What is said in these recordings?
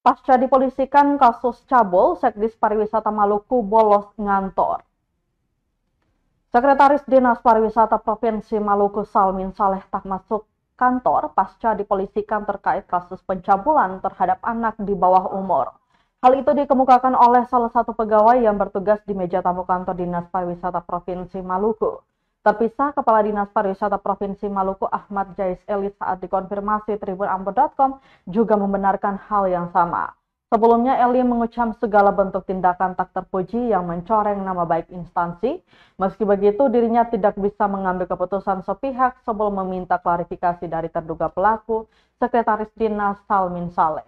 Pasca dipolisikan kasus cabul, Sekdis Pariwisata Maluku bolos ngantor. Sekretaris Dinas Pariwisata Provinsi Maluku Salmin Saleh tak masuk kantor pasca dipolisikan terkait kasus pencabulan terhadap anak di bawah umur. Hal itu dikemukakan oleh salah satu pegawai yang bertugas di meja tamu kantor Dinas Pariwisata Provinsi Maluku. Terpisah, Kepala Dinas Pariwisata Provinsi Maluku Ahmad Jais Eli saat dikonfirmasi tribunambon.com juga membenarkan hal yang sama. Sebelumnya, Eli mengecam segala bentuk tindakan tak terpuji yang mencoreng nama baik instansi. Meski begitu, dirinya tidak bisa mengambil keputusan sepihak sebelum meminta klarifikasi dari terduga pelaku, Sekretaris Dinas Salmin Saleh.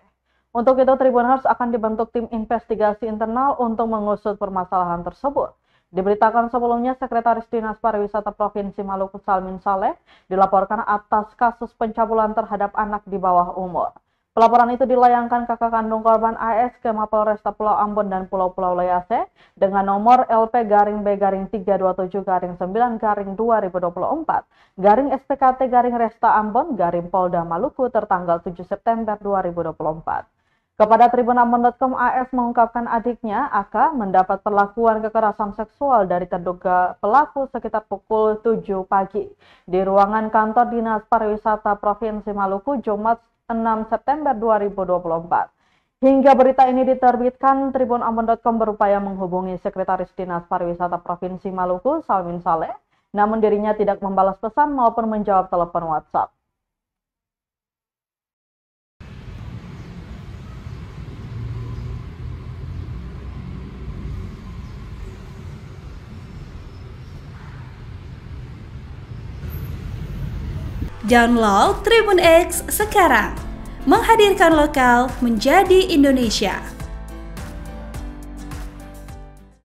Untuk itu, Tribuners akan dibentuk tim investigasi internal untuk mengusut permasalahan tersebut. Diberitakan sebelumnya, Sekretaris Dinas Pariwisata Provinsi Maluku Salmin Saleh dilaporkan atas kasus pencabulan terhadap anak di bawah umur. Pelaporan itu dilayangkan kakak kandung korban AS ke Mapolresta Pulau Ambon dan Pulau-Pulau Leyase dengan nomor LP-B-9-2024-SPKT-Resta Ambon-Polda Maluku tertanggal 7 September 2024. Kepada tribunambon.com, AS mengungkapkan adiknya, AK, mendapat perlakuan kekerasan seksual dari terduga pelaku sekitar pukul 7 pagi di ruangan kantor Dinas Pariwisata Provinsi Maluku, Jumat 6 September 2024. Hingga berita ini diterbitkan, tribunambon.com berupaya menghubungi Sekretaris Dinas Pariwisata Provinsi Maluku, Salmin Saleh, namun dirinya tidak membalas pesan maupun menjawab telepon WhatsApp. Download Tribun X sekarang, menghadirkan lokal menjadi Indonesia.